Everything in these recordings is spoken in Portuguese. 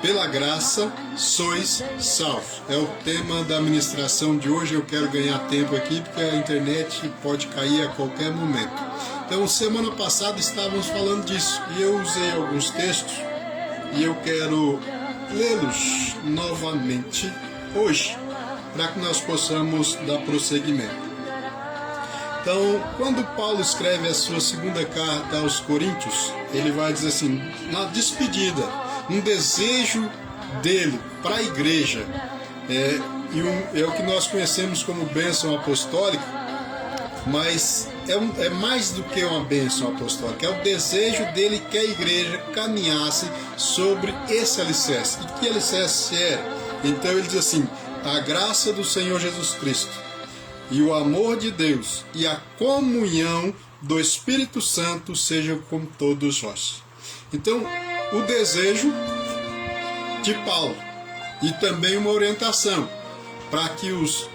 Pela graça sois salvos. É o tema da ministração de hoje. Eu quero ganhar tempo aqui porque a internet pode cair a qualquer momento. Então, semana passada estávamos falando disso e eu usei alguns textos e eu quero lê-los novamente hoje, para que nós possamos dar prosseguimento. Então, quando Paulo escreve a sua segunda carta aos Coríntios, ele vai dizer assim, na despedida, um desejo dele para a igreja, é o que nós conhecemos como bênção apostólica, mas é mais do que uma bênção apostólica, é o desejo dele que a igreja caminhasse sobre esse alicerce. E que alicerce é? Então ele diz assim, a graça do Senhor Jesus Cristo, e o amor de Deus e a comunhão do Espírito Santo sejam com todos vós. Então, o desejo de Paulo e também uma orientação para que os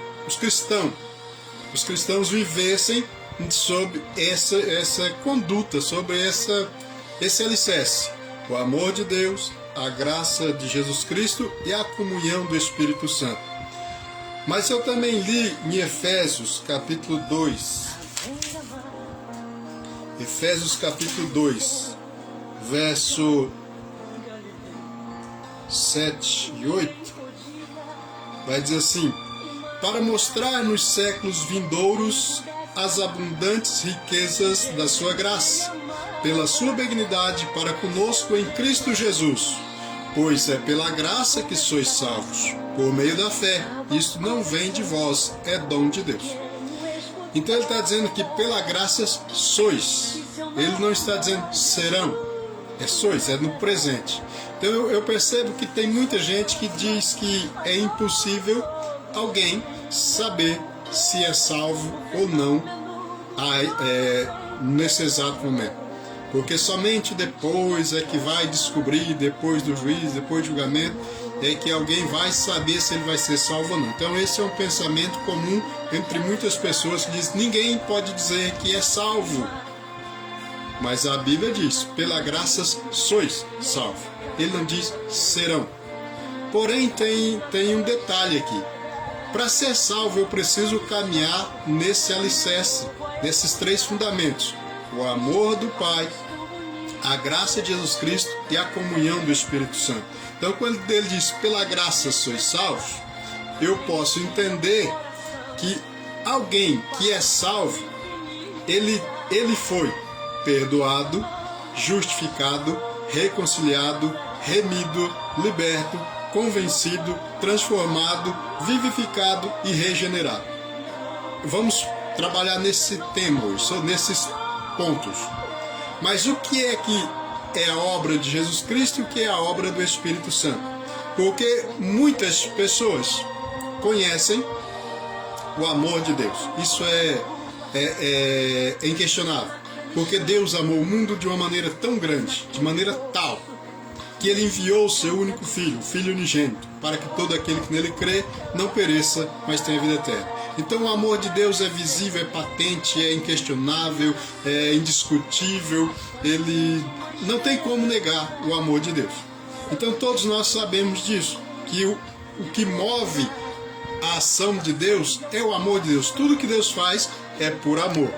cristãos vivessem sob essa conduta, sobre esse alicerce. O amor de Deus, a graça de Jesus Cristo e a comunhão do Espírito Santo. Mas eu também li em Efésios capítulo 2, Efésios capítulo 2, verso 7 e 8, vai dizer assim, para mostrar nos séculos vindouros as abundantes riquezas da sua graça, pela sua benignidade para conosco em Cristo Jesus. Pois é pela graça que sois salvos, por meio da fé. Isto não vem de vós, é dom de Deus. Então ele está dizendo que pela graça sois. Ele não está dizendo serão. É sois, é no presente. Então eu percebo que tem muita gente que diz que é impossível alguém saber se é salvo ou não nesse exato momento. Porque somente depois é que vai descobrir, depois do juízo, depois do julgamento, é que alguém vai saber se ele vai ser salvo ou não. Então esse é um pensamento comum entre muitas pessoas que diz ninguém pode dizer que é salvo. Mas a Bíblia diz, pela graça sois salvos. Ele não diz serão. Porém tem um detalhe aqui. Para ser salvo eu preciso caminhar nesse alicerce, nesses três fundamentos. O amor do Pai, a graça de Jesus Cristo e a comunhão do Espírito Santo. Então, quando ele diz, pela graça sois salvos, eu posso entender que alguém que é salvo, ele foi perdoado, justificado, reconciliado, remido, liberto, convencido, transformado, vivificado e regenerado. Vamos trabalhar nesse tema hoje, nesses pontos. Mas o que é a obra de Jesus Cristo e o que é a obra do Espírito Santo? Porque muitas pessoas conhecem o amor de Deus. Isso é inquestionável. Porque Deus amou o mundo de uma maneira tão grande, de maneira tal, que Ele enviou o seu único Filho, o Filho unigênito, para que todo aquele que nele crê não pereça, mas tenha vida eterna. Então o amor de Deus é visível, é patente, é inquestionável, é indiscutível, ele não tem como negar o amor de Deus. Então todos nós sabemos disso, que o que move a ação de Deus é o amor de Deus. Tudo que Deus faz é por amor,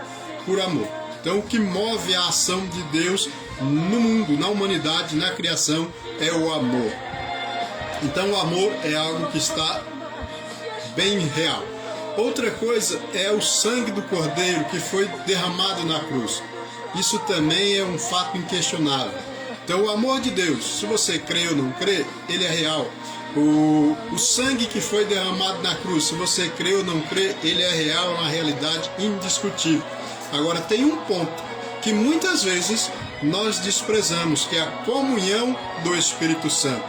por amor. Então o que move a ação de Deus no mundo, na humanidade, na criação, é o amor. Então o amor é algo que está bem real. Outra coisa é o sangue do Cordeiro que foi derramado na cruz. Isso também é um fato inquestionável. Então o amor de Deus, se você crê ou não crê, ele é real. O sangue que foi derramado na cruz, se você crê ou não crê, ele é real, é uma realidade indiscutível. Agora tem um ponto que muitas vezes nós desprezamos, que é a comunhão do Espírito Santo.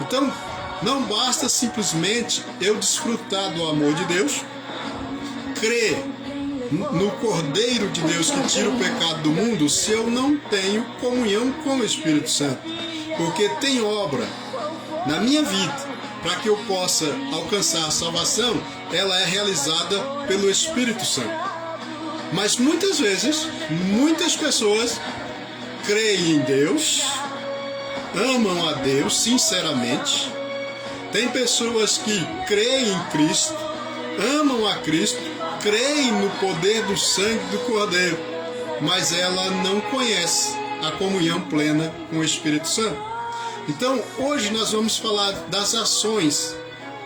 Então não basta simplesmente eu desfrutar do amor de Deus, crer no Cordeiro de Deus que tira o pecado do mundo, se eu não tenho comunhão com o Espírito Santo. Porque tem obra na minha vida para que eu possa alcançar a salvação, ela é realizada pelo Espírito Santo. Mas muitas vezes, muitas pessoas creem em Deus, amam a Deus sinceramente, tem pessoas que creem em Cristo, amam a Cristo, creem no poder do sangue do Cordeiro, mas ela não conhece a comunhão plena com o Espírito Santo. Então, hoje nós vamos falar das ações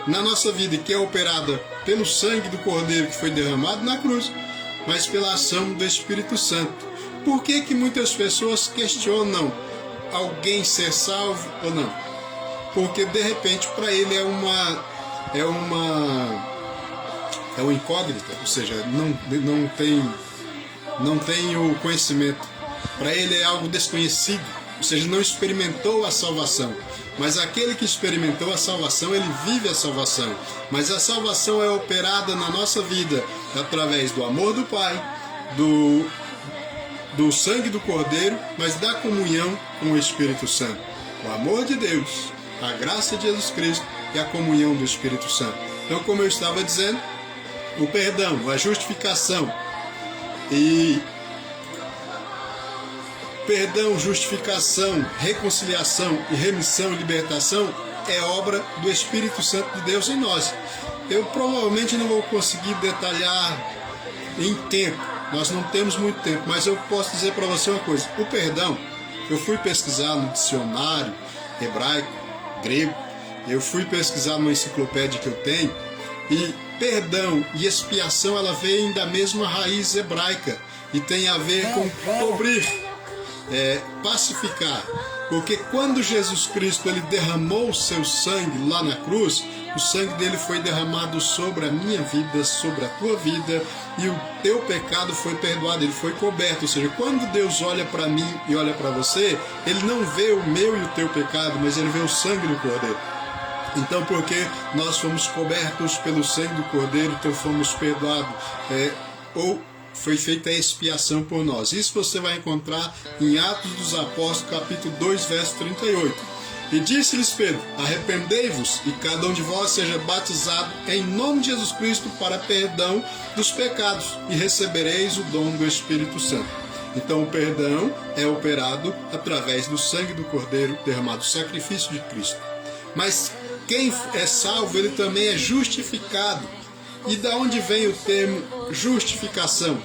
na nossa vida que é operada pelo sangue do Cordeiro que foi derramado na cruz, mas pela ação do Espírito Santo. Por que que muitas pessoas questionam alguém ser salvo ou não? Porque de repente para ele é uma incógnita, ou seja, não tem o conhecimento. Para ele é algo desconhecido, ou seja, não experimentou a salvação. Mas aquele que experimentou a salvação, ele vive a salvação. Mas a salvação é operada na nossa vida através do amor do Pai, do sangue do Cordeiro, mas da comunhão com o Espírito Santo. O amor de Deus, a graça de Jesus Cristo e a comunhão do Espírito Santo. Então, como eu estava dizendo, o perdão, a justificação perdão, justificação, reconciliação e remissão e libertação é obra do Espírito Santo de Deus em nós. Eu provavelmente não vou conseguir detalhar em tempo, nós não temos muito tempo, mas eu posso dizer para você uma coisa. O perdão, eu fui pesquisar no dicionário hebraico, grego, eu fui pesquisar numa enciclopédia que eu tenho, e perdão e expiação, ela vem da mesma raiz hebraica e tem a ver com cobrir, pacificar. Porque quando Jesus Cristo ele derramou o seu sangue lá na cruz, o sangue dele foi derramado sobre a minha vida, sobre a tua vida, e o teu pecado foi perdoado, ele foi coberto. Ou seja, quando Deus olha para mim e olha para você, ele não vê o meu e o teu pecado, mas ele vê o sangue do Cordeiro. Então, porque nós fomos cobertos pelo sangue do Cordeiro, então fomos perdoados, ou foi feita a expiação por nós. Isso você vai encontrar em Atos dos Apóstolos, capítulo 2, verso 38. E disse-lhes Pedro: arrependei-vos e cada um de vós seja batizado em nome de Jesus Cristo para perdão dos pecados e recebereis o dom do Espírito Santo. Então o perdão é operado através do sangue do Cordeiro derramado, o sacrifício de Cristo. Mas quem é salvo, ele também é justificado. E da onde vem o termo justificação?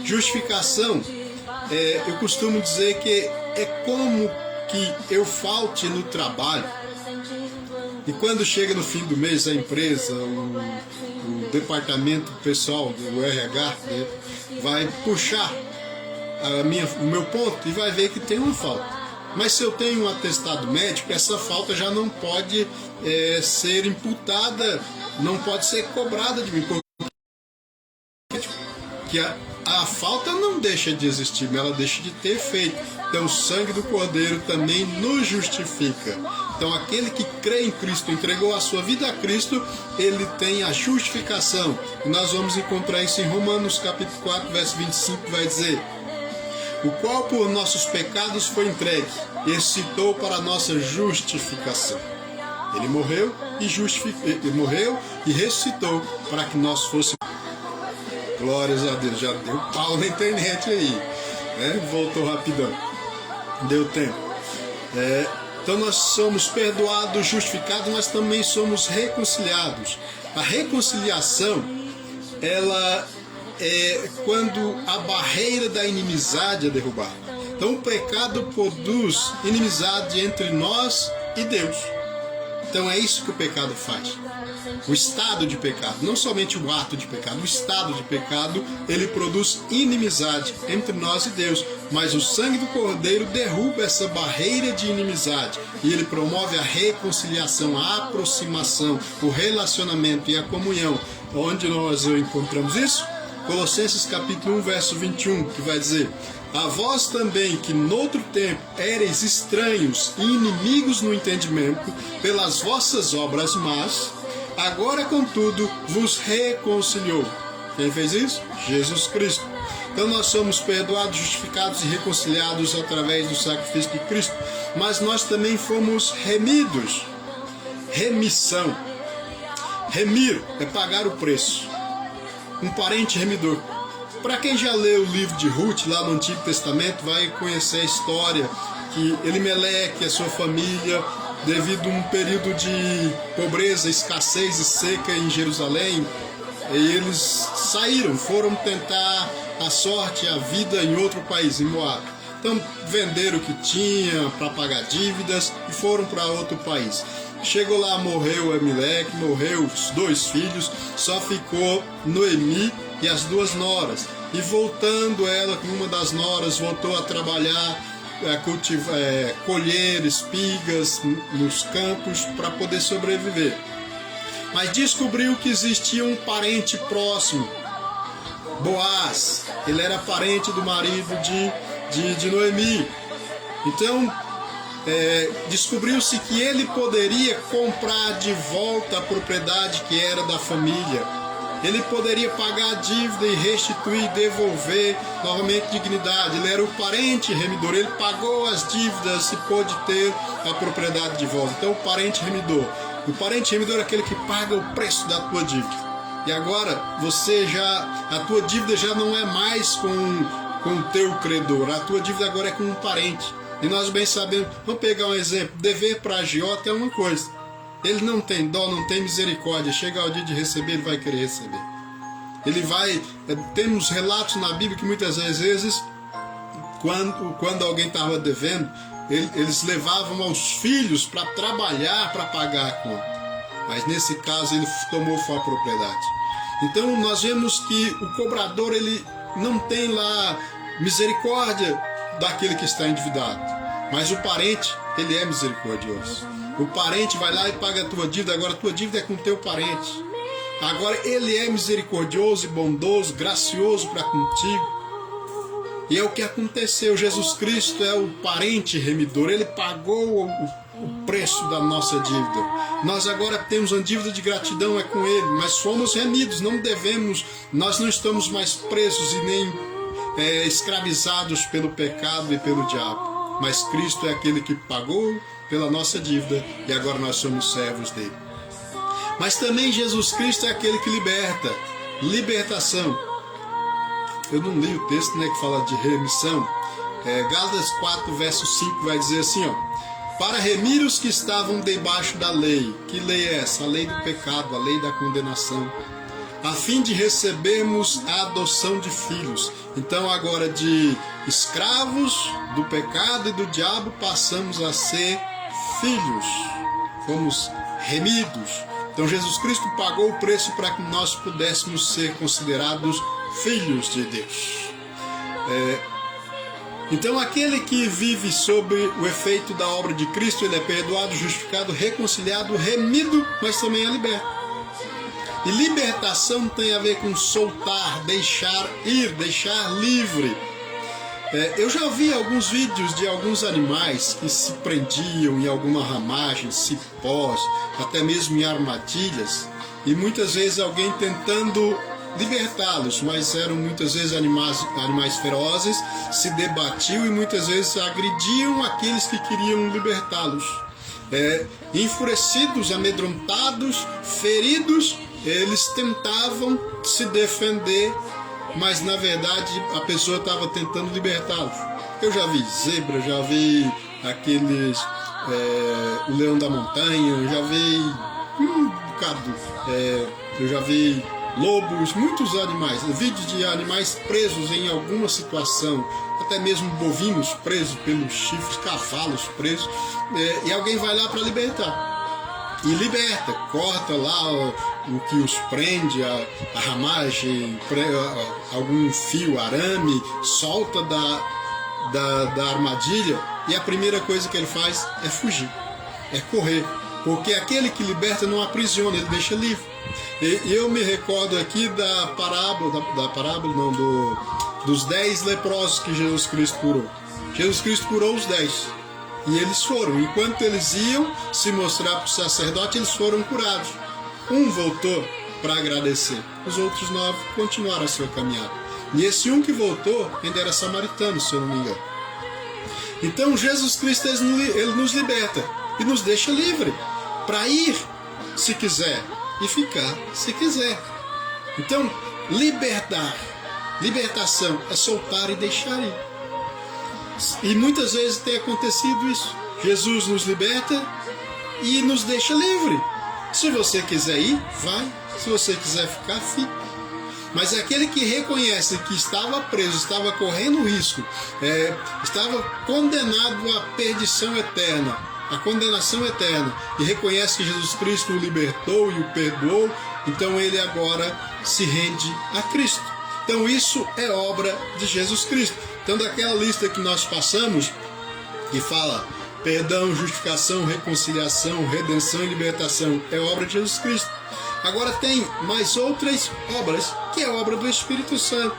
Justificação, eu costumo dizer que é como que eu falte no trabalho e quando chega no fim do mês a empresa, o departamento pessoal do RH vai puxar o meu ponto e vai ver que tem uma falta. Mas se eu tenho um atestado médico, essa falta já não pode ser imputada, não pode ser cobrada de mim, porque a falta não deixa de existir, mas ela deixa de ter efeito. Então o sangue do Cordeiro também nos justifica. Então aquele que crê em Cristo, entregou a sua vida a Cristo, ele tem a justificação. E nós vamos encontrar isso em Romanos capítulo 4, verso 25, vai dizer: o qual por nossos pecados foi entregue e ressuscitou para a nossa justificação. Ele morreu e ressuscitou para que nós fôssemos. Glórias a Deus, já deu pau na internet aí, né? Voltou rapidão, deu tempo. Então nós somos perdoados, justificados, mas também somos reconciliados. A reconciliação, ela é quando a barreira da inimizade é derrubada. Então o pecado produz inimizade entre nós e Deus. Então é isso que o pecado faz. O estado de pecado, não somente o ato de pecado, o estado de pecado, ele produz inimizade entre nós e Deus. Mas o sangue do Cordeiro derruba essa barreira de inimizade e ele promove a reconciliação, a aproximação, o relacionamento e a comunhão. Onde nós encontramos isso? Colossenses capítulo 1, verso 21, que vai dizer: a vós também, que noutro tempo éreis estranhos e inimigos no entendimento, pelas vossas obras más, agora contudo vos reconciliou. Quem fez isso? Jesus Cristo. Então nós somos perdoados, justificados e reconciliados através do sacrifício de Cristo, mas nós também fomos remidos. Remissão. Remir é pagar o preço. Um parente remidor. Para quem já leu o livro de Ruth, lá no Antigo Testamento, vai conhecer a história que Elimeleque e a sua família, devido a um período de pobreza, escassez e seca em Jerusalém, eles saíram, foram tentar a sorte, a vida em outro país, em Moab. Então venderam o que tinha para pagar dívidas e foram para outro país. Chegou lá, morreu Elimeleque, morreu os 2 filhos, só ficou Noemi e as 2 noras. E voltando ela, com uma das noras, voltou a trabalhar, colher espigas nos campos para poder sobreviver. Mas descobriu que existia um parente próximo, Boaz. Ele era parente do marido de Noemi. Então, descobriu-se que ele poderia comprar de volta a propriedade que era da família. Ele poderia pagar a dívida e restituir, devolver novamente dignidade. Ele era o parente remidor, ele pagou as dívidas e pôde ter a propriedade de volta. Então, o parente remidor. O parente remidor é aquele que paga o preço da tua dívida. E agora, a tua dívida já não é mais com o teu credor, a tua dívida agora é com um parente. E nós bem sabemos, vamos pegar um exemplo, dever para agiota é uma coisa. Ele não tem dó, não tem misericórdia. Chega o dia de receber, ele vai querer receber. Temos relatos na Bíblia que muitas vezes, quando alguém estava devendo, eles levavam aos filhos para trabalhar, para pagar a conta. Mas nesse caso ele tomou a propriedade. Então nós vemos que o cobrador, ele não tem lá misericórdia daquele que está endividado. Mas o parente, ele é misericordioso. O parente vai lá e paga a tua dívida, agora a tua dívida é com o teu parente. Agora ele é misericordioso e bondoso, gracioso para contigo. E é o que aconteceu. Jesus Cristo é o parente remidor, ele pagou o preço da nossa dívida. Nós agora temos uma dívida de gratidão, é com ele, mas fomos remidos, não devemos, nós não estamos mais presos e nem escravizados pelo pecado e pelo diabo. Mas Cristo é aquele que pagou pela nossa dívida e agora nós somos servos dele. Mas também Jesus Cristo é aquele que liberta, libertação. Eu não li o texto, que fala de remissão. Gálatas 4, verso 5 vai dizer assim, para remir os que estavam debaixo da lei. Que lei é essa? A lei do pecado, a lei da condenação. A fim de recebermos a adoção de filhos. Então agora de escravos do pecado e do diabo passamos a ser filhos. Fomos remidos. Então Jesus Cristo pagou o preço para que nós pudéssemos ser considerados filhos de Deus. Então aquele que vive sob o efeito da obra de Cristo, ele é perdoado, justificado, reconciliado, remido, mas também é liberto. E libertação tem a ver com soltar, deixar ir, deixar livre. Eu já vi alguns vídeos de alguns animais que se prendiam em alguma ramagem, cipós, até mesmo em armadilhas, e muitas vezes alguém tentando libertá-los, mas eram muitas vezes animais ferozes, se debatiam e muitas vezes agrediam aqueles que queriam libertá-los. Enfurecidos, amedrontados, feridos, eles tentavam se defender, mas na verdade a pessoa estava tentando libertá-los. Eu já vi zebra, já vi aqueles, o leão da montanha, eu já vi um bocado, eu já vi lobos, muitos animais, vídeos de animais presos em alguma situação, até mesmo bovinos presos pelos chifres, cavalos presos, e alguém vai lá para libertar. E liberta, corta lá o que os prende, a ramagem, algum fio, arame, solta da armadilha, e a primeira coisa que ele faz é fugir, é correr, porque aquele que liberta não aprisiona, ele deixa livre. E eu me recordo aqui da parábola dos 10 leprosos que Jesus Cristo curou. Jesus Cristo curou os 10. E eles foram, enquanto eles iam se mostrar para o sacerdote, eles foram curados. Um voltou para agradecer, os outros 9 continuaram a sua caminhada. E esse um que voltou ainda era samaritano, se eu não me engano. Então Jesus Cristo, ele nos liberta e nos deixa livre para ir se quiser e ficar se quiser. Então, libertação é soltar e deixar ir. E muitas vezes tem acontecido isso. Jesus nos liberta e nos deixa livre. Se você quiser ir, vai. Se você quiser ficar, fica. Mas aquele que reconhece que estava preso, estava correndo risco, estava condenado à perdição eterna, à condenação eterna, e reconhece que Jesus Cristo o libertou e o perdoou, então ele agora se rende a Cristo. Então isso é obra de Jesus Cristo. Então daquela lista que nós passamos, que fala perdão, justificação, reconciliação, redenção e libertação, é obra de Jesus Cristo. Agora tem mais outras obras, que é a obra do Espírito Santo.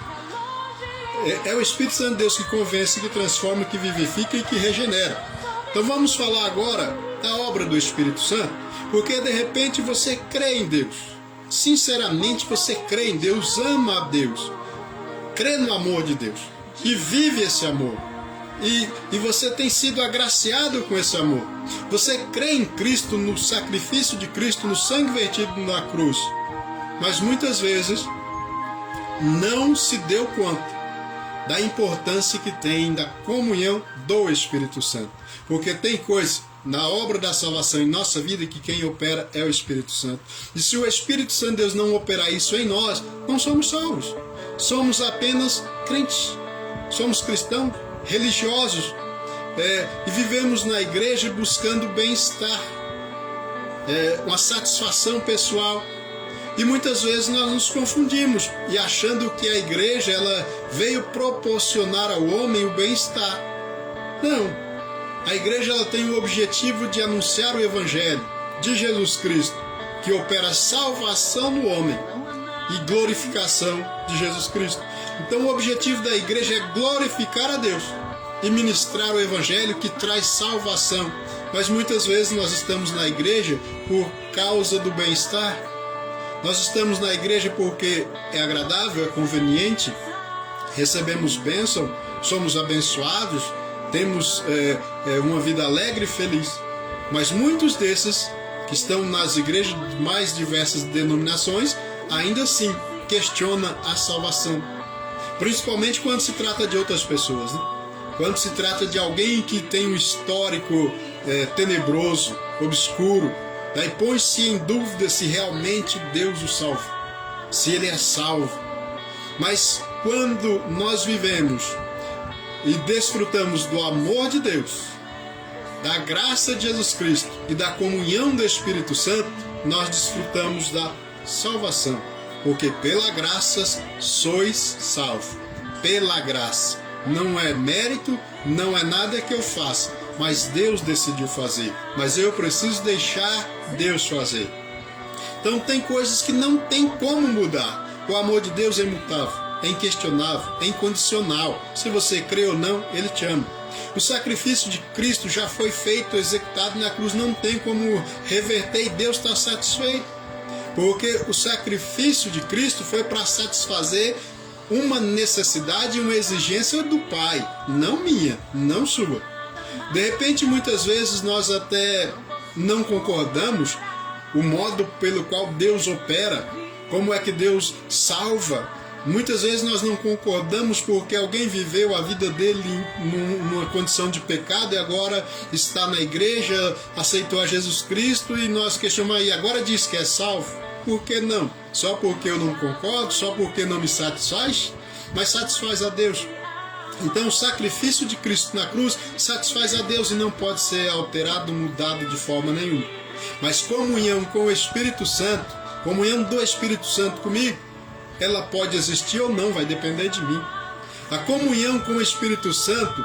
É o Espírito Santo de Deus que convence, que transforma, que vivifica e que regenera. Então vamos falar agora da obra do Espírito Santo, porque de repente você crê em Deus. Sinceramente você crê em Deus, ama a Deus, crê no amor de Deus e vive esse amor. E você tem sido agraciado com esse amor. Você crê em Cristo, no sacrifício de Cristo, no sangue vertido na cruz. Mas muitas vezes não se deu conta da importância que tem da comunhão do Espírito Santo. Porque tem coisa na obra da salvação em nossa vida que quem opera é o Espírito Santo. E se o Espírito Santo de Deus não operar isso em nós, não somos salvos. Somos apenas crentes. Somos cristãos, religiosos, e vivemos na igreja buscando bem-estar, uma satisfação pessoal. E muitas vezes nós nos confundimos e achando que a igreja ela veio proporcionar ao homem o bem-estar. Não. A igreja ela tem o objetivo de anunciar o Evangelho de Jesus Cristo, que opera salvação no homem e glorificação de Jesus Cristo. Então o objetivo da igreja é glorificar a Deus e ministrar o Evangelho que traz salvação. Mas muitas vezes nós estamos na igreja por causa do bem-estar. Nós estamos na igreja porque é agradável, é conveniente, recebemos bênção, somos abençoados, temos uma vida alegre e feliz. Mas muitos desses que estão nas igrejas de mais diversas denominações, ainda assim questionam a salvação. Principalmente quando se trata de outras pessoas, né? Quando se trata de alguém que tem um histórico tenebroso, obscuro, daí põe-se em dúvida se realmente Deus o salva, se ele é salvo. Mas quando nós vivemos e desfrutamos do amor de Deus, da graça de Jesus Cristo e da comunhão do Espírito Santo, nós desfrutamos da salvação. Porque pela graça sois salvos. Pela graça. Não é mérito, não é nada que eu faça, mas Deus decidiu fazer. Mas eu preciso deixar Deus fazer. Então tem coisas que não tem como mudar. O amor de Deus é imutável, é inquestionável, é incondicional. Se você crê ou não, Ele te ama. O sacrifício de Cristo já foi feito, executado na cruz. Não tem como reverter e Deus está satisfeito. Porque o sacrifício de Cristo foi para satisfazer uma necessidade e uma exigência do Pai, não minha, não sua. De repente, muitas vezes nós até não concordamos o modo pelo qual Deus opera, como é que Deus salva. Muitas vezes nós não concordamos porque alguém viveu a vida dele numa condição de pecado e agora está na igreja, aceitou a Jesus Cristo e nós questionamos, e agora diz que é salvo? Por que não? Só porque eu não concordo? Só porque não me satisfaz? Mas satisfaz a Deus. Então o sacrifício de Cristo na cruz satisfaz a Deus e não pode ser alterado, mudado de forma nenhuma. Mas comunhão com o Espírito Santo, comunhão do Espírito Santo comigo, ela pode existir ou não, vai depender de mim. A comunhão com o Espírito Santo,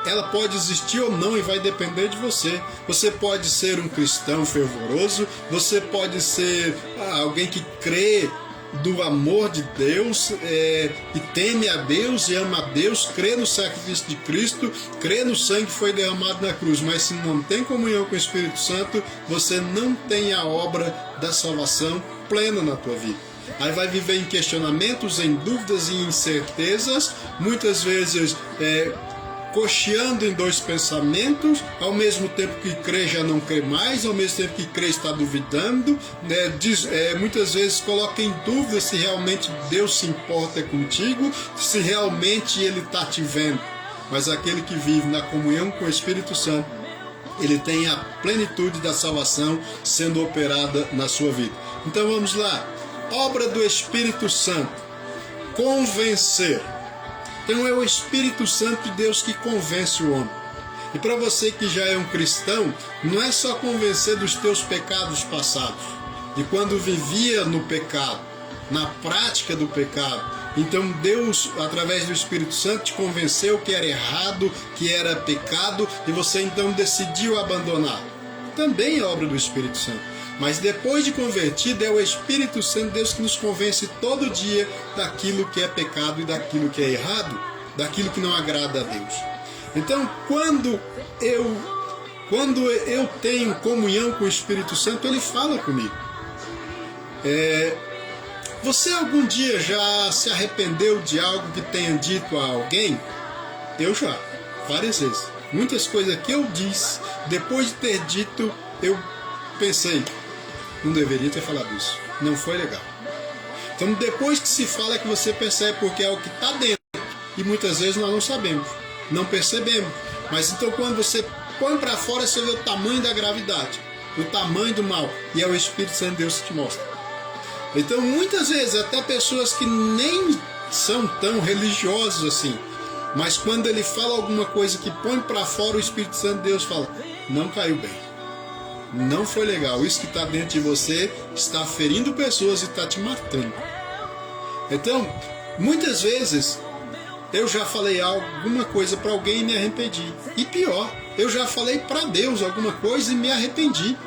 ela pode existir ou não e vai depender de você. Você pode ser um cristão fervoroso, você pode ser alguém que crê do amor de Deus e teme a Deus e ama a Deus, crê no sacrifício de Cristo, crê no sangue que foi derramado na cruz, mas se não tem comunhão com o Espírito Santo, você não tem a obra da salvação plena na tua vida. Aí vai viver em questionamentos, em dúvidas e incertezas, muitas vezes cocheando em dois pensamentos, ao mesmo tempo que crê já não crê mais, ao mesmo tempo que crê está duvidando, muitas vezes coloca em dúvida se realmente Deus se importa contigo, se realmente Ele está te vendo. mas aquele que vive na comunhão com o Espírito Santo, ele tem a plenitude da salvação sendo operada na sua vida. Então vamos lá, obra do Espírito Santo, convencer. Então é o Espírito Santo de Deus que convence o homem. E para você que já é um cristão, não é só convencer dos teus pecados passados, de quando vivia no pecado, na prática do pecado. Então Deus, através do Espírito Santo, te convenceu que era errado, que era pecado, e você então decidiu abandonar. Também é obra do Espírito Santo. Mas depois de convertido, é o Espírito Santo, Deus, que nos convence todo dia daquilo que é pecado e daquilo que é errado, daquilo que não agrada a Deus. Então, quando eu tenho comunhão com o Espírito Santo, Ele fala comigo. Você algum dia já se arrependeu de algo que tenha dito a alguém? Eu já, várias vezes. Muitas coisas que eu disse, depois de ter dito, eu pensei, não deveria ter falado isso, não foi legal. Então depois que se fala é que você percebe, porque é o que está dentro. E muitas vezes nós não sabemos, não percebemos. Mas então quando você põe para fora, você vê o tamanho da gravidade, o tamanho do mal. E é o Espírito Santo de Deus que te mostra. Então muitas vezes até pessoas que nem são tão religiosos assim, mas quando ele fala alguma coisa que põe para fora, o Espírito Santo de Deus fala, não caiu bem, não foi legal, isso que está dentro de você está ferindo pessoas e está te matando. Então muitas vezes eu já falei alguma coisa para alguém e me arrependi, e pior, eu já falei para Deus alguma coisa e me arrependi,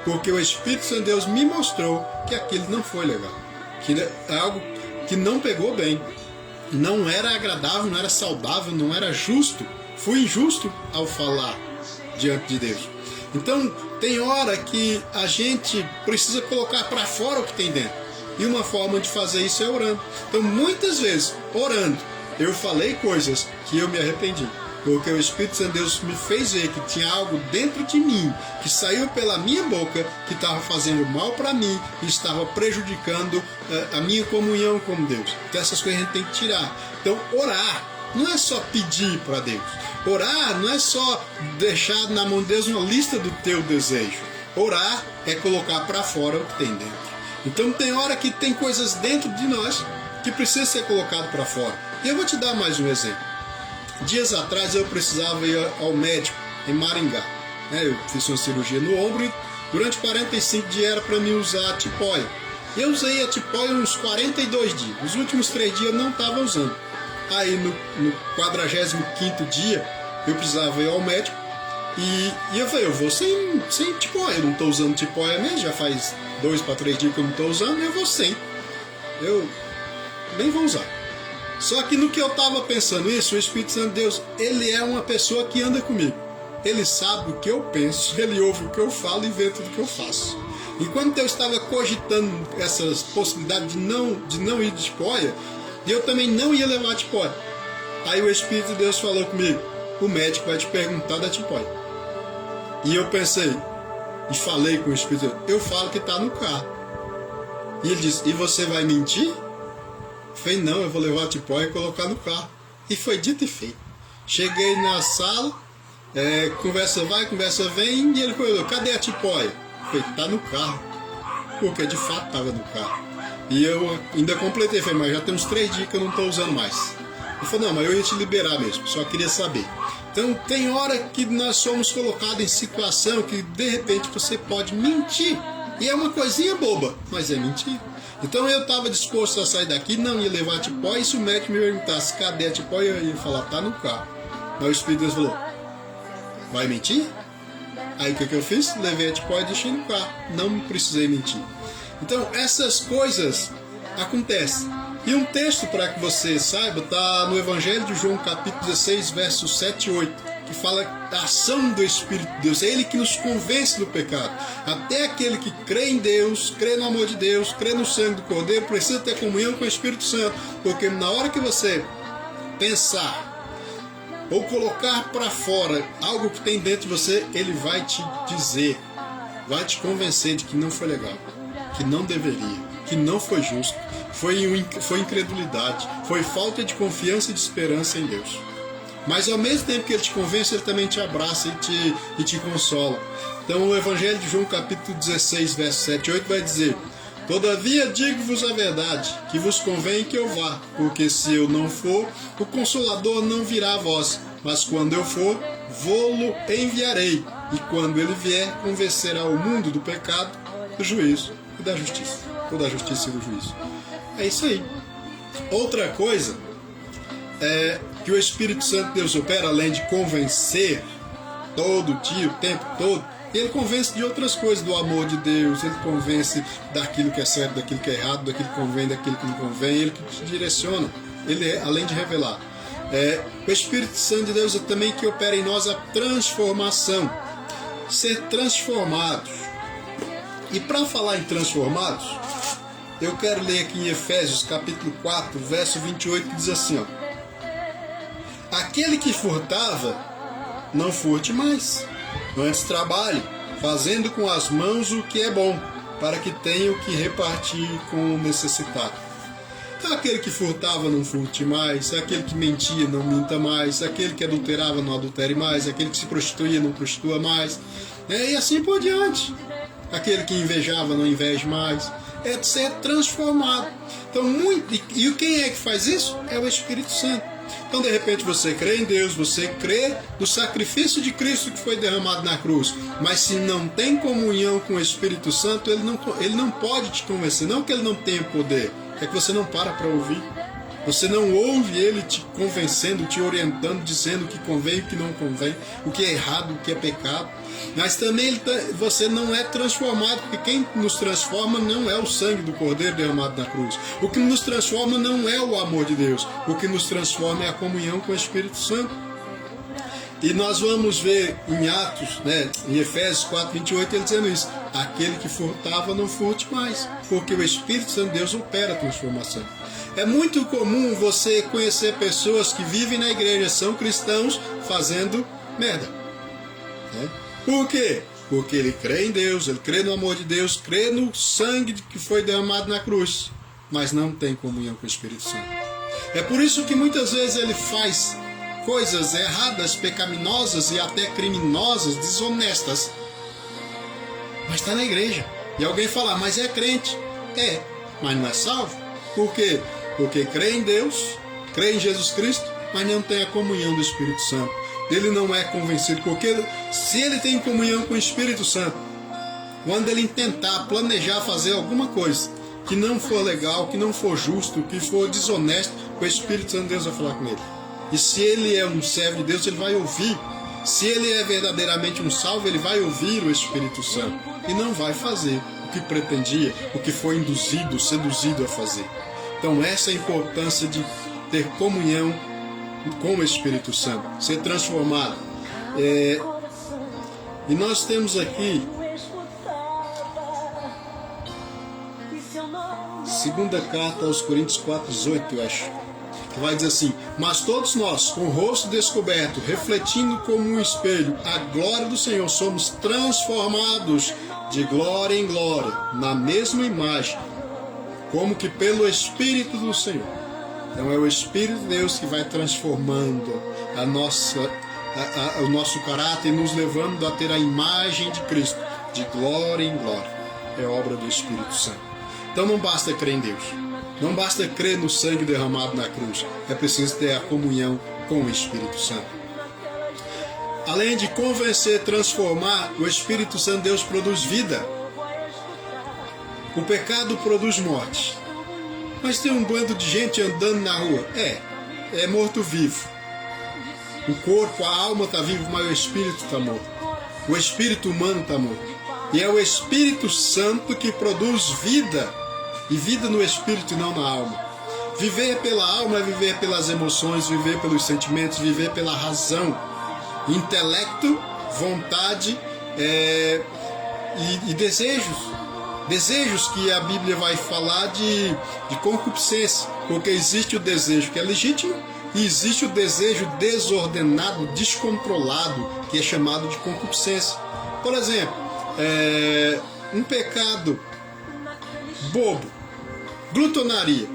porque o Espírito Santo de Deus me mostrou que aquilo não foi legal, que é algo que não pegou bem, não era agradável, não era saudável, não era justo, fui injusto ao falar diante de Deus. Então tem hora que a gente precisa colocar para fora o que tem dentro, e uma forma de fazer isso é orando. Então muitas vezes, orando, eu falei coisas que eu me arrependi, porque o Espírito Santo de Deus me fez ver que tinha algo dentro de mim, que saiu pela minha boca, que estava fazendo mal para mim e estava prejudicando a minha comunhão com Deus. Então essas coisas a gente tem que tirar. Então orar não é só pedir para Deus. Orar não é só deixar na mão de Deus uma lista do teu desejo. Orar é colocar para fora o que tem dentro. Então tem hora que tem coisas dentro de nós que precisa ser colocado para fora. E eu vou te dar mais um exemplo. Dias atrás eu precisava ir ao médico em Maringá. Eu fiz uma cirurgia no ombro e durante 45 dias era para mim usar a tipóia. Eu usei a tipóia uns 42 dias. Os últimos 3 dias eu não estava usando. Aí no 45º dia eu precisava ir ao médico e eu falei, eu vou sem tipóia. Eu não estou usando tipóia mesmo, já faz 2 para 3 dias que eu não estou usando, eu vou sem. Eu nem vou usar. Só que no que eu estava pensando isso, o Espírito Santo de Deus, ele é uma pessoa que anda comigo. Ele sabe o que eu penso, ele ouve o que eu falo e vê tudo o que eu faço. Enquanto eu estava cogitando essas possibilidades de não ir de tipóia, eu também não ia levar a tipóia. Aí o Espírito de Deus falou comigo, o médico vai te perguntar da tipóia. E eu pensei, e falei com o Espírito de Deus, eu falo que está no carro. E ele disse, e você vai mentir? Eu falei, não, eu vou levar a tipóia e colocar no carro. E foi dito e feito. Cheguei na sala, conversa vai, conversa vem, e ele falou, cadê a tipóia? Eu falei, tá no carro. Porque de fato estava no carro. E eu ainda completei, falei, mas já tem uns 3 dias que eu não estou usando mais. Ele falou, não, mas eu ia te liberar mesmo, só queria saber. Então tem hora que nós somos colocados em situação que de repente você pode mentir. E é uma coisinha boba, mas é mentira. Então eu estava disposto a sair daqui, não ia levar a tipóia, e se o médico me perguntasse cadê a tipóia, eu ia falar, tá no carro. Mas o Espírito de Deus falou, vai mentir? Aí o que eu fiz? Levei a tipóia e deixei no carro, não precisei mentir. Então essas coisas acontecem. E um texto para que você saiba está no Evangelho de João, capítulo 16, versos 7 e 8. Que fala da ação do Espírito de Deus, é Ele que nos convence do pecado. Até aquele que crê em Deus, crê no amor de Deus, crê no sangue do Cordeiro, precisa ter comunhão com o Espírito Santo, porque na hora que você pensar ou colocar para fora algo que tem dentro de você, Ele vai te dizer, vai te convencer de que não foi legal, que não deveria, que não foi justo, foi incredulidade, foi falta de confiança e de esperança em Deus. Mas ao mesmo tempo que ele te convence, ele também te abraça e te consola. Então o Evangelho de João capítulo 16, verso 7 e 8 vai dizer: todavia digo-vos a verdade, que vos convém que eu vá, porque se eu não for, o Consolador não virá a vós, mas quando eu for, vô-lo enviarei, e quando ele vier, convencerá o mundo do pecado, do juízo e da justiça. Ou da justiça e do juízo. É isso aí. Outra coisa é que o Espírito Santo de Deus opera, além de convencer todo dia, o tempo todo, ele convence de outras coisas, do amor de Deus, ele convence daquilo que é certo, daquilo que é errado, daquilo que convém, daquilo que não convém, ele que te direciona, ele é, além de revelar. O Espírito Santo de Deus é também que opera em nós a transformação, ser transformados. E para falar em transformados, eu quero ler aqui em Efésios capítulo 4, verso 28, que diz assim, ó: aquele que furtava, não furte mais, antes trabalhe, fazendo com as mãos o que é bom, para que tenha o que repartir com o necessitado. Então, aquele que furtava, não furte mais, aquele que mentia, não minta mais, aquele que adulterava, não adultere mais, aquele que se prostituía, não prostitua mais, e assim por diante. Aquele que invejava, não inveje mais. É de ser transformado. Então, e quem é que faz isso? É o Espírito Santo. Então, de repente, você crê em Deus, você crê no sacrifício de Cristo que foi derramado na cruz, mas se não tem comunhão com o Espírito Santo, ele não pode te convencer. Não que ele não tenha poder, é que você não para ouvir. Você não ouve ele te convencendo, te orientando, dizendo o que convém e o que não convém, o que é errado, o que é pecado. Mas também você não é transformado, porque quem nos transforma não é o sangue do Cordeiro derramado na cruz. O que nos transforma não é o amor de Deus. O que nos transforma é a comunhão com o Espírito Santo. E nós vamos ver em Atos, em Efésios 4, 28, ele dizendo isso: aquele que furtava, não furte mais, porque o Espírito Santo de Deus opera a transformação. É muito comum você conhecer pessoas que vivem na igreja, são cristãos, fazendo merda. Por quê? Porque ele crê em Deus, ele crê no amor de Deus, crê no sangue que foi derramado na cruz, mas não tem comunhão com o Espírito Santo. É por isso que muitas vezes ele faz coisas erradas, pecaminosas e até criminosas, desonestas, mas está na igreja. E alguém fala: mas é crente. É, mas não é salvo. Por quê? Porque crê em Deus, crê em Jesus Cristo, mas não tem a comunhão do Espírito Santo. Ele não é convencido, porque se ele tem comunhão com o Espírito Santo, quando ele tentar planejar fazer alguma coisa que não for legal, que não for justo, que for desonesto, o Espírito Santo de Deus vai falar com ele. E se ele é um servo de Deus, ele vai ouvir. Se ele é verdadeiramente um salvo, ele vai ouvir o Espírito Santo e não vai fazer o que pretendia, o que foi induzido, seduzido a fazer. Então essa é a importância de ter comunhão com o Espírito Santo, ser transformado. E nós temos aqui segunda carta aos Coríntios 4:18, eu acho, que vai dizer assim: mas todos nós, com o rosto descoberto, refletindo como um espelho a glória do Senhor, somos transformados de glória em glória, na mesma imagem, como que pelo Espírito do Senhor. Então é o Espírito de Deus que vai transformando o nosso caráter e nos levando a ter a imagem de Cristo, de glória em glória. É obra do Espírito Santo. Então não basta crer em Deus, não basta crer no sangue derramado na cruz, é preciso ter a comunhão com o Espírito Santo. Além de convencer, transformar, o Espírito Santo de Deus produz vida. O pecado produz morte. Mas tem um bando de gente andando na rua. É morto-vivo. O corpo, a alma está vivo, mas o espírito está morto. O espírito humano está morto. E é o Espírito Santo que produz vida. E vida no espírito e não na alma. Viver pela alma é viver pelas emoções, viver pelos sentimentos, viver pela razão. Intelecto, vontade e desejos. Desejos que a Bíblia vai falar de concupiscência, porque existe o desejo que é legítimo e existe o desejo desordenado, descontrolado, que é chamado de concupiscência. Por exemplo, um pecado bobo, glutonaria.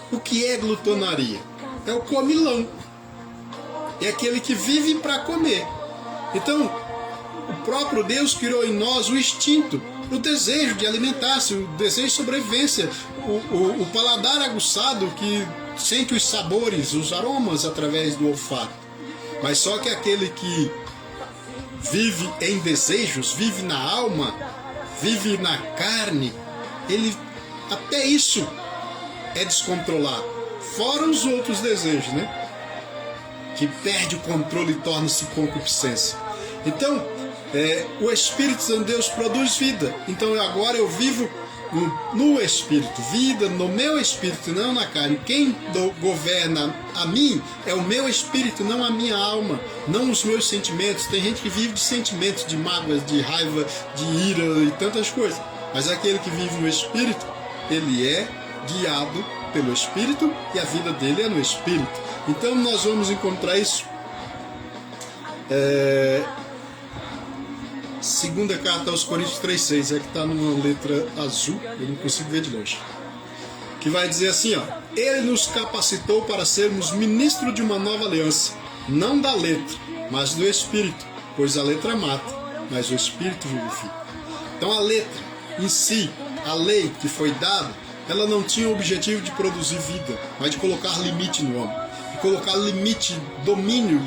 O que é glutonaria? É o comilão. é aquele que vive para comer. Então, o próprio Deus criou em nós o instinto, o desejo de alimentar-se, o desejo de sobrevivência, o paladar aguçado que sente os sabores, os aromas através do olfato. Mas só que aquele que vive em desejos, vive na alma, vive na carne, ele até isso é descontrolado. Fora os outros desejos, né? Que perde o controle e torna-se concupiscência. Então, o Espírito Santo de Deus produz vida. Então agora eu vivo no Espírito, vida no meu Espírito, não na carne. Quem governa a mim é o meu Espírito, não a minha alma, não os meus sentimentos. Tem gente que vive de sentimentos, de mágoas, de raiva, de ira e tantas coisas. Mas aquele que vive no Espírito, ele é guiado pelo Espírito e a vida dele é no Espírito. Então nós vamos encontrar isso. Segunda carta aos Coríntios 3,6, que está numa letra azul, eu não consigo ver de longe. Que vai dizer assim, ó: Ele nos capacitou para sermos ministros de uma nova aliança, não da letra, mas do Espírito, pois a letra mata, mas o Espírito vivifica. Então a letra em si, a lei que foi dada, ela não tinha o objetivo de produzir vida, mas de colocar limite no homem, de colocar limite, domínio,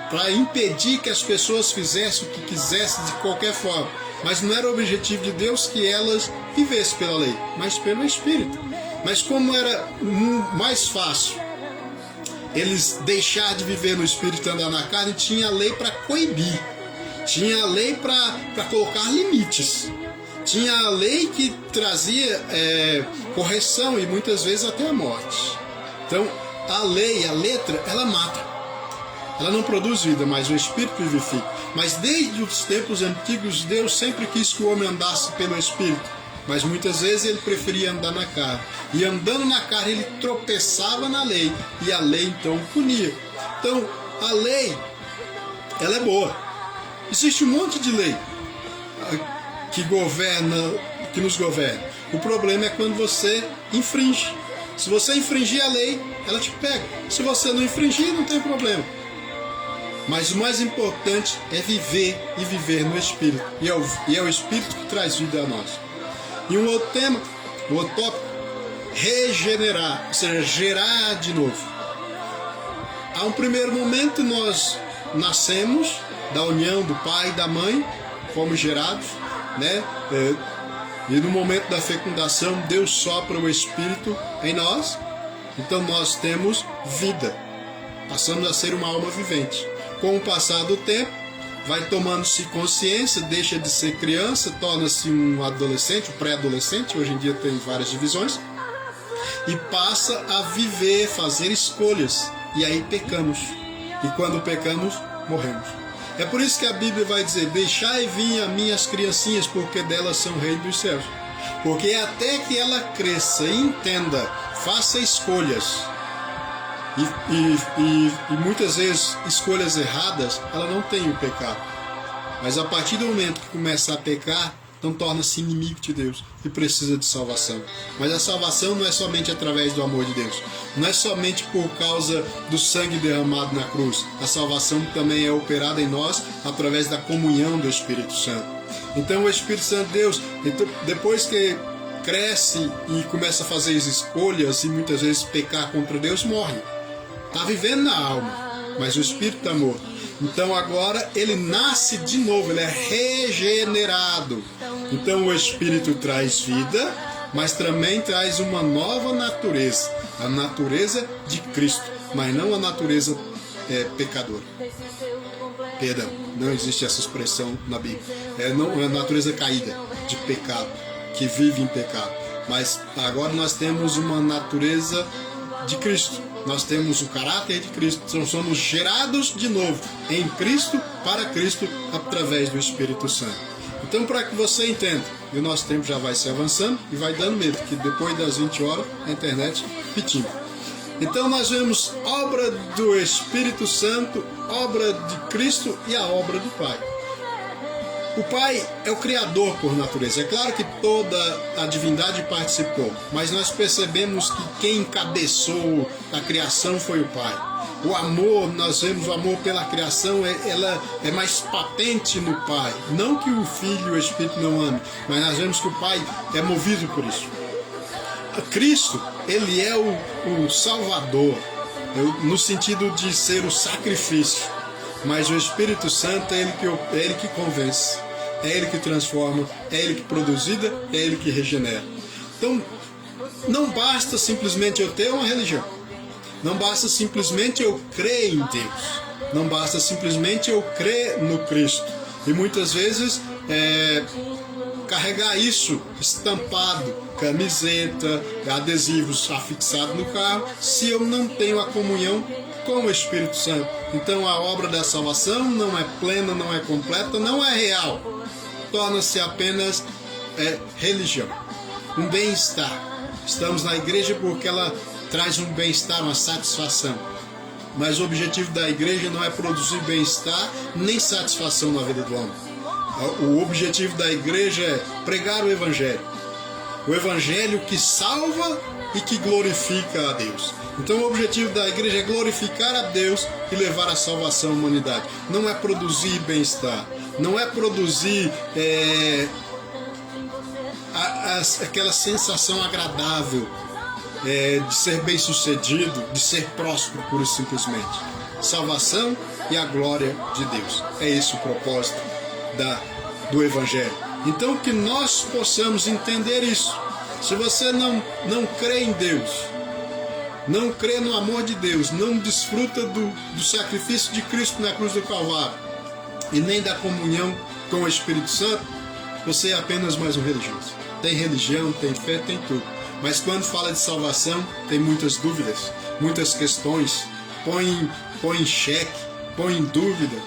para impedir que as pessoas fizessem o que quisessem de qualquer forma. Mas não era o objetivo de Deus que elas vivessem pela lei, mas pelo Espírito. Mas como era mais fácil eles deixar de viver no Espírito e andar na carne, tinha a lei para coibir, tinha a lei para colocar limites, tinha a lei que trazia correção e muitas vezes até a morte. Então a lei, a letra, ela mata. Ela não produz vida, mas o Espírito vivifica. Mas desde os tempos antigos, Deus sempre quis que o homem andasse pelo Espírito. Mas muitas vezes ele preferia andar na carne. E andando na carne, ele tropeçava na lei. E a lei, então, punia. Então, a lei, ela é boa. Existe um monte de lei que nos governa. O problema é quando você infringe. Se você infringir a lei, ela te pega. Se você não infringir, não tem problema. Mas o mais importante é viver e viver no Espírito. E é o Espírito que traz vida a nós. E um outro tema, um outro tópico, regenerar, ou seja, gerar de novo. Há um primeiro momento nós nascemos da união do pai e da mãe, fomos gerados, né? E no momento da fecundação, Deus sopra o Espírito em nós. Então nós temos vida. Passamos a ser uma alma vivente. Com o passar do tempo, vai tomando-se consciência, deixa de ser criança, torna-se um adolescente, um pré-adolescente, hoje em dia tem várias divisões, e passa a viver, fazer escolhas, e aí pecamos. E quando pecamos, morremos. É por isso que a Bíblia vai dizer: deixai vir a mim as criancinhas, porque delas são reis dos céus. Porque até que ela cresça e entenda, faça escolhas, e muitas vezes escolhas erradas, ela não tem o pecado. Mas a partir do momento que começa a pecar, então torna-se inimigo de Deus e precisa de salvação. Mas a salvação não é somente através do amor de Deus, não é somente por causa do sangue derramado na cruz. A salvação também é operada em nós através da comunhão do Espírito Santo. Então o Espírito Santo de Deus, depois que cresce e começa a fazer as escolhas e muitas vezes pecar contra Deus, morre. Está vivendo na alma, mas o Espírito está morto. Então agora ele nasce de novo, ele é regenerado. Então o Espírito traz vida, mas também traz uma nova natureza, a natureza de Cristo, mas não a natureza pecadora. Perdão, não existe essa expressão na Bíblia. Não é a natureza caída, de pecado, que vive em pecado. Mas agora nós temos uma natureza de Cristo. Nós temos o caráter de Cristo, então somos gerados de novo em Cristo, para Cristo, através do Espírito Santo. Então, para que você entenda, e o nosso tempo já vai se avançando e vai dando medo, que depois das 20 horas a internet pitinga. Então nós vemos obra do Espírito Santo, obra de Cristo e a obra do Pai. O Pai é o Criador por natureza. É claro que toda a divindade participou, mas nós percebemos que quem encabeçou a criação foi o Pai. O amor, nós vemos o amor pela criação, ela é mais patente no Pai. Não que o Filho e o Espírito não amem, mas nós vemos que o Pai é movido por isso. Cristo, ele é o Salvador, no sentido de ser o sacrifício. Mas o Espírito Santo é ele que convence, é ele que transforma, é ele que produz vida, é ele que regenera. Então, não basta simplesmente eu ter uma religião. Não basta simplesmente eu crer em Deus. Não basta simplesmente eu crer no Cristo. E muitas vezes carregar isso estampado, camiseta, adesivos afixados no carro, se eu não tenho a comunhão com o Espírito Santo. Então a obra da salvação não é plena, não é completa, não é real. Torna-se apenas religião. Um bem-estar. Estamos na igreja porque ela traz um bem-estar, uma satisfação. Mas o objetivo da igreja não é produzir bem-estar nem satisfação na vida do homem. O objetivo da igreja é pregar o Evangelho. O Evangelho que salva e que glorifica a Deus. Então o objetivo da igreja é glorificar a Deus e levar a salvação à humanidade. Não é produzir bem-estar. Não é produzir aquela sensação agradável de ser bem-sucedido, de ser próspero, pura e simplesmente. Salvação e a glória de Deus. É esse o propósito do Evangelho. Então que nós possamos entender isso. Se você não crê em Deus, não crê no amor de Deus, não desfruta do sacrifício de Cristo na cruz do Calvário e nem da comunhão com o Espírito Santo, você é apenas mais um religioso. Tem religião, tem fé, tem tudo. Mas quando fala de salvação, tem muitas dúvidas, muitas questões, põe em xeque, põe em dúvida,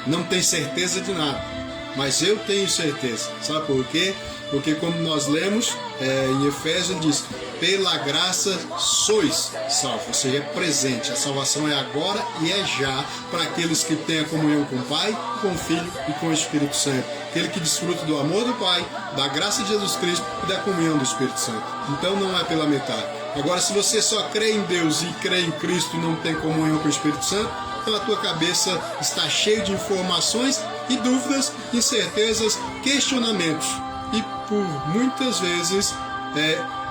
não tem certeza de nada. Mas eu tenho certeza. Sabe por quê? Porque como nós lemos em Efésios, diz: pela graça sois salvos. Ou seja, é presente. A salvação é agora e é já para aqueles que têm a comunhão com o Pai, com o Filho e com o Espírito Santo. Aquele que desfruta do amor do Pai, da graça de Jesus Cristo e da comunhão do Espírito Santo. Então não é pela metade. Agora, se você só crê em Deus e crê em Cristo e não tem comunhão com o Espírito Santo, então a tua cabeça está cheia de informações e dúvidas, incertezas, questionamentos. E por muitas vezes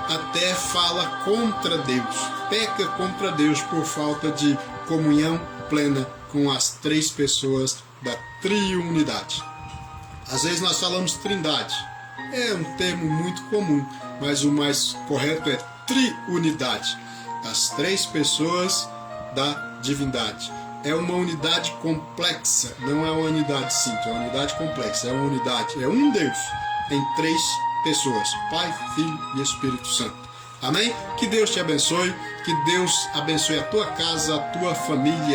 até fala contra Deus, peca contra Deus por falta de comunhão plena com as três pessoas da triunidade. Às vezes nós falamos trindade, é um termo muito comum, mas o mais correto é triunidade, as três pessoas da divindade. É uma unidade complexa, não é uma unidade simples, é uma unidade complexa, é uma unidade, é um Deus em três pessoas, Pai, Filho e Espírito Santo. Amém? Que Deus te abençoe, que Deus abençoe a tua casa, a tua família.